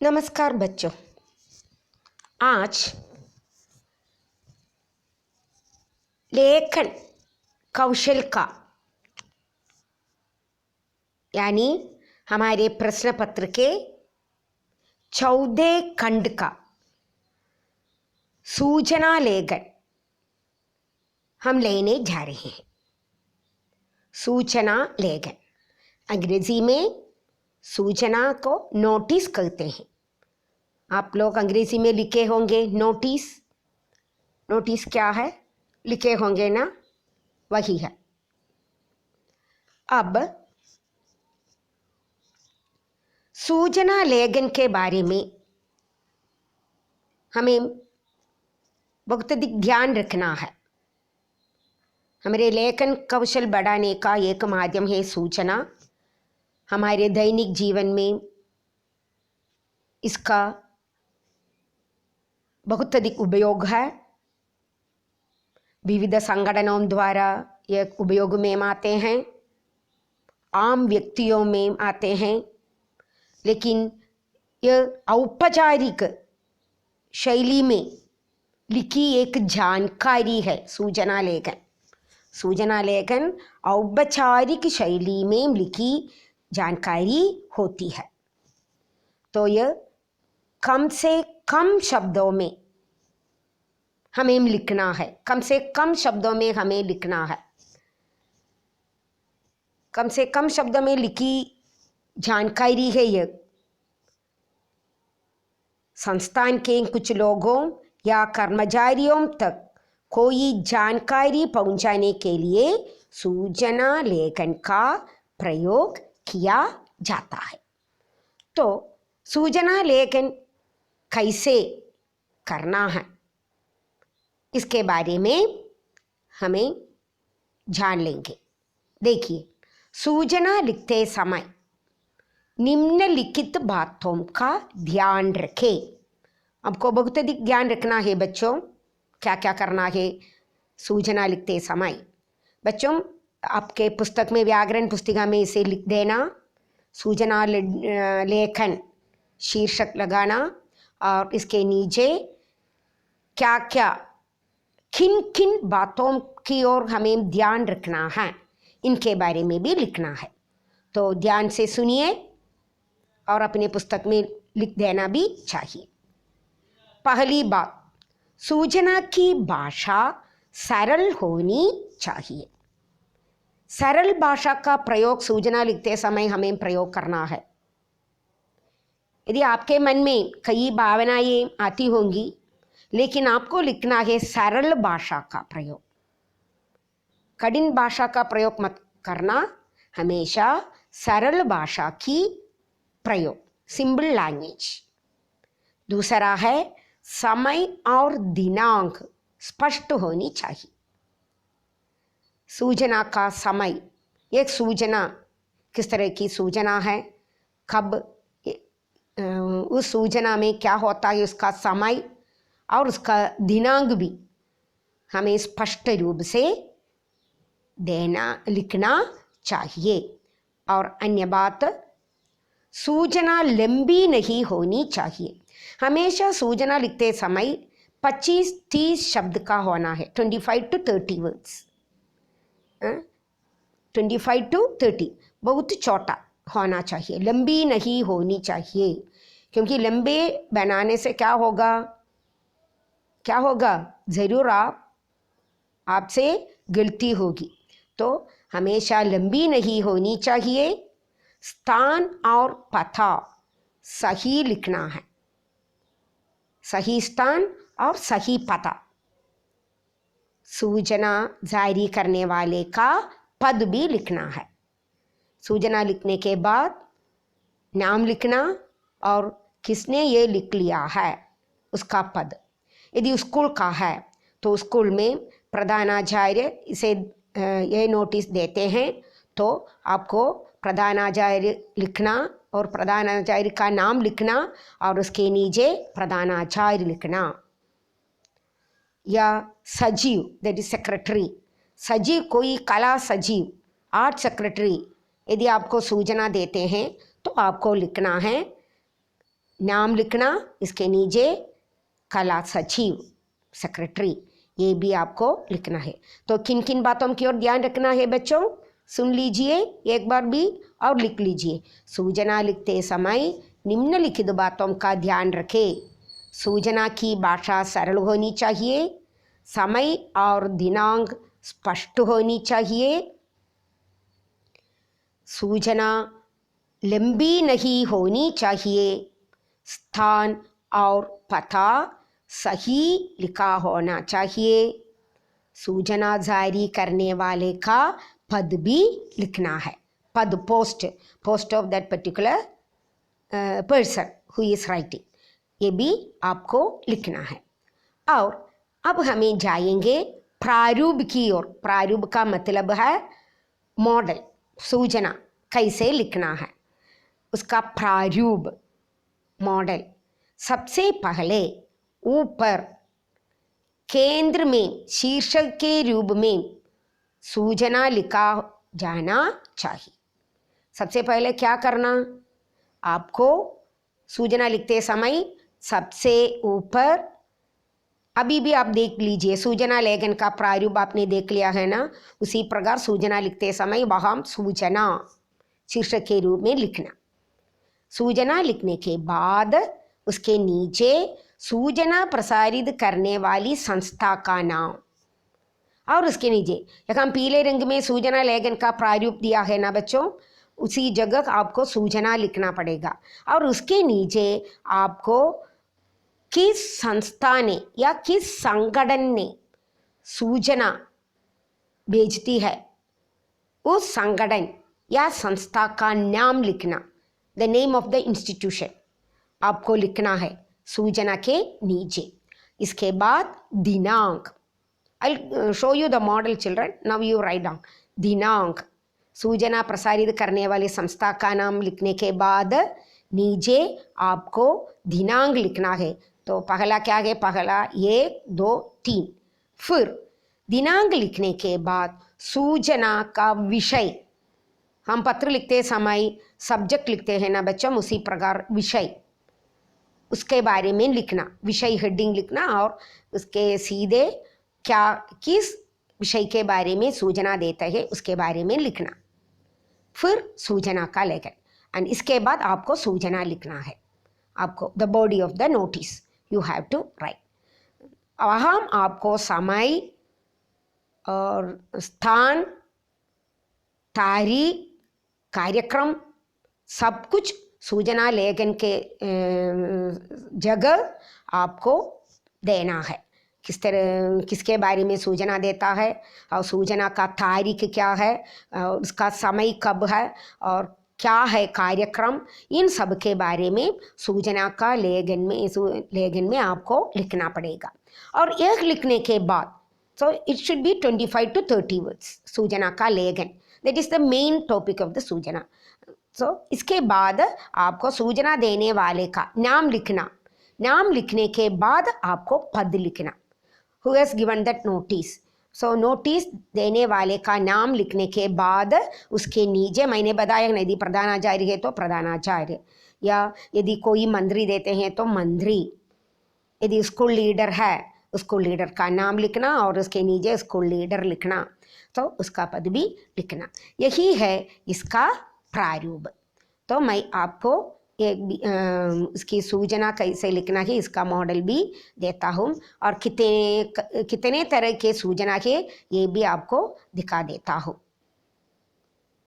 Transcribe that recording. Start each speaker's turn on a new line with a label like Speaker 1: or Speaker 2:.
Speaker 1: नमस्कार बच्चों। आज लेखन कौशल का यानी हमारे प्रश्न पत्र के 14 खंड का सूचना लेखन हम लेने जा रहे हैं। सूचना लेखन अंग्रेजी में सूचना को नोटिस कहते हैं। आप लोग अंग्रेजी में लिखे होंगे नोटिस। नोटिस क्या है लिखे होंगे ना, वही है। अब सूचना लेखन के बारे में हमें बहुत अधिक ध्यान रखना है। हमारे लेखन कौशल बढ़ाने का एक माध्यम है सूचना। हमारे दैनिक जीवन में इसका बहुत अधिक उपयोग है। विविध संगठनों द्वारा यह उपयोग में आते हैं, आम व्यक्तियों में आते हैं, लेकिन यह औपचारिक शैली में लिखी एक जानकारी है सूचना लेखन। सूचना लेखन औपचारिक शैली में लिखी जानकारी होती है। तो यह कम से कम शब्दों में हमें लिखना है। कम से कम शब्दों में हमें लिखना है। कम से कम शब्दों में लिखी जानकारी है यह। संस्थान के कुछ लोगों या कर्मचारियों तक कोई जानकारी पहुंचाने के लिए सूचना लेखन का प्रयोग किया जाता है। तो सूचना लेखन कैसे करना है इसके बारे में हमें जान लेंगे। देखिए, सूचना लिखते समय निम्नलिखित बातों का ध्यान रखें। आपको बहुत अधिक ध्यान रखना है बच्चों। क्या क्या करना है सूचना लिखते समय? बच्चों, आपके पुस्तक में व्याकरण पुस्तिका में इसे लिख देना। सूचना लेखन शीर्षक लगाना और इसके नीचे क्या क्या किन किन बातों की ओर हमें ध्यान रखना है इनके बारे में भी लिखना है। तो ध्यान से सुनिए और अपने पुस्तक में लिख देना भी चाहिए। पहली बात, सूचना की भाषा सरल होनी चाहिए। सरल भाषा का प्रयोग सूचना लिखते समय हमें प्रयोग करना है। यदि आपके मन में कई भावनाएं आती होंगी, लेकिन आपको लिखना है सरल भाषा का प्रयोग। कठिन भाषा का प्रयोग मत करना, हमेशा सरल भाषा की प्रयोग, सिंपल लैंग्वेज। दूसरा है समय और दिनांक स्पष्ट होनी चाहिए। सूचना का समय, एक सूचना किस तरह की सूचना है, कब उस सूचना में क्या होता है, उसका समय और उसका दिनांक भी हमें स्पष्ट रूप से देना लिखना चाहिए। और अन्य बात, सूचना लंबी नहीं होनी चाहिए। हमेशा सूचना लिखते समय 25-30 शब्द का होना है। 25 to 30 वर्ड्स। 25 to 30 बहुत छोटा होना चाहिए, लंबी नहीं होनी चाहिए। क्योंकि लंबे बनाने से क्या होगा, ज़रूर आपसे गलती होगी। तो हमेशा लंबी नहीं होनी चाहिए। स्थान और पता सही लिखना है। सही स्थान और सही पता। सूचना जारी करने वाले का पद भी लिखना है। सूचना लिखने के बाद नाम लिखना और किसने ये लिख लिया है उसका पद। यदि स्कूल का है तो स्कूल में प्रधानाचार्य इसे ये नोटिस देते हैं, तो आपको प्रधानाचार्य लिखना और प्रधानाचार्य का नाम लिखना और उसके नीचे प्रधानाचार्य लिखना। या सचिव, दैट इज सेक्रेटरी। सचिव कोई कला सचिव, आर्ट सेक्रेटरी यदि आपको सूचना देते हैं तो आपको लिखना है नाम लिखना, इसके नीचे कला सचिव सेक्रेटरी, ये भी आपको लिखना है। तो किन किन बातों की ओर ध्यान रखना है बच्चों, सुन लीजिए एक बार भी और लिख लीजिए। सूचना लिखते समय निम्नलिखित बातों का ध्यान रखें। सूचना की भाषा सरल होनी चाहिए, समय और दिनांक स्पष्ट होनी चाहिए, सूचना लंबी नहीं होनी चाहिए, स्थान और पता सही लिखा होना चाहिए, सूचना जारी करने वाले का पद भी लिखना है, पद post of that particular person who is writing, ये भी आपको लिखना है। और अब हमें जाएंगे प्रारूप की ओर। प्रारूप का मतलब है मॉडल, सूचना कैसे लिखना है, उसका प्रारूप मॉडल। सबसे पहले ऊपर केंद्र में शीर्षक के रूप में सूचना लिखा जाना चाहिए। सबसे पहले क्या करना, आपको सूचना लिखते समय सबसे ऊपर, अभी भी आप देख लीजिए सूचना लेखन का प्रारूप आपने देख लिया है ना, उसी प्रकार सूचना लिखते समय वहाँ सूचना शीर्षक के रूप में लिखना। सूचना लिखने के बाद उसके नीचे सूचना प्रसारित करने वाली संस्था का नाम, और उसके नीचे यहाँ हम पीले रंग में सूचना लेखन का प्रारूप दिया है ना बच्चों, उसी जगह आपको सूचना लिखना पड़ेगा। और उसके नीचे आपको किस संस्था ने या किस संगठन ने सूचना भेजती है, उस संगठन या संस्था का नाम लिखना, the name of the institution आपको लिखना है सूचना के नीचे। इसके बाद दिनांक, I show you the model children, now you write down दिनांक। सूचना प्रसारित करने वाली संस्था का नाम लिखने के बाद नीचे आपको दिनांक लिखना है। तो पहला क्या है, पहला 1 2 3। फिर दिनांक लिखने के बाद सूचना का विषय, हम पत्र लिखते समय सब्जेक्ट लिखते हैं ना बच्चों, उसी प्रकार विषय, उसके बारे में लिखना, विषय हेडिंग लिखना, और उसके सीधे क्या किस विषय के बारे में सूचना देता है उसके बारे में लिखना। फिर सूचना का लेखन, एंड इसके बाद आपको सूचना लिखना है, आपको the body of the notice you have to write. वहाँ आपको समय और स्थान, तारीख, कार्यक्रम सब कुछ सूचना लेखन के जगह आपको देना है। किस तरह किसके बारे में सूचना देता है, और सूचना का तारीख क्या है, और उसका समय कब है, और क्या है कार्यक्रम, इन सब के बारे में सूचना का लेखन में आपको लिखना पड़ेगा। और एक लिखने के बाद so it should be 25 to 30 words, सूचना का लेखन, that is the main topic of the सूचना। सो इसके बाद आपको सूचना देने वाले का नाम लिखना, नाम लिखने के बाद आपको पद लिखना, who has given that notice. So notice देने वाले का नाम लिखने के बाद उसके नीचे मैंने बताया, यदि प्रधानाचार्य है तो प्रधानाचार्य, या यदि कोई मंत्री देते हैं तो मंत्री, यदि स्कूल लीडर है स्कूल लीडर का नाम लिखना और उसके नीचे स्कूल लीडर लिखना, तो उसका पद भी लिखना। यही है इसका प्रारूप। तो मैं आपको एक इसकी सूचना कैसे लिखना है इसका मॉडल भी देता हूँ, और कितने तरह के सूचना है ये भी आपको दिखा देता हूँ।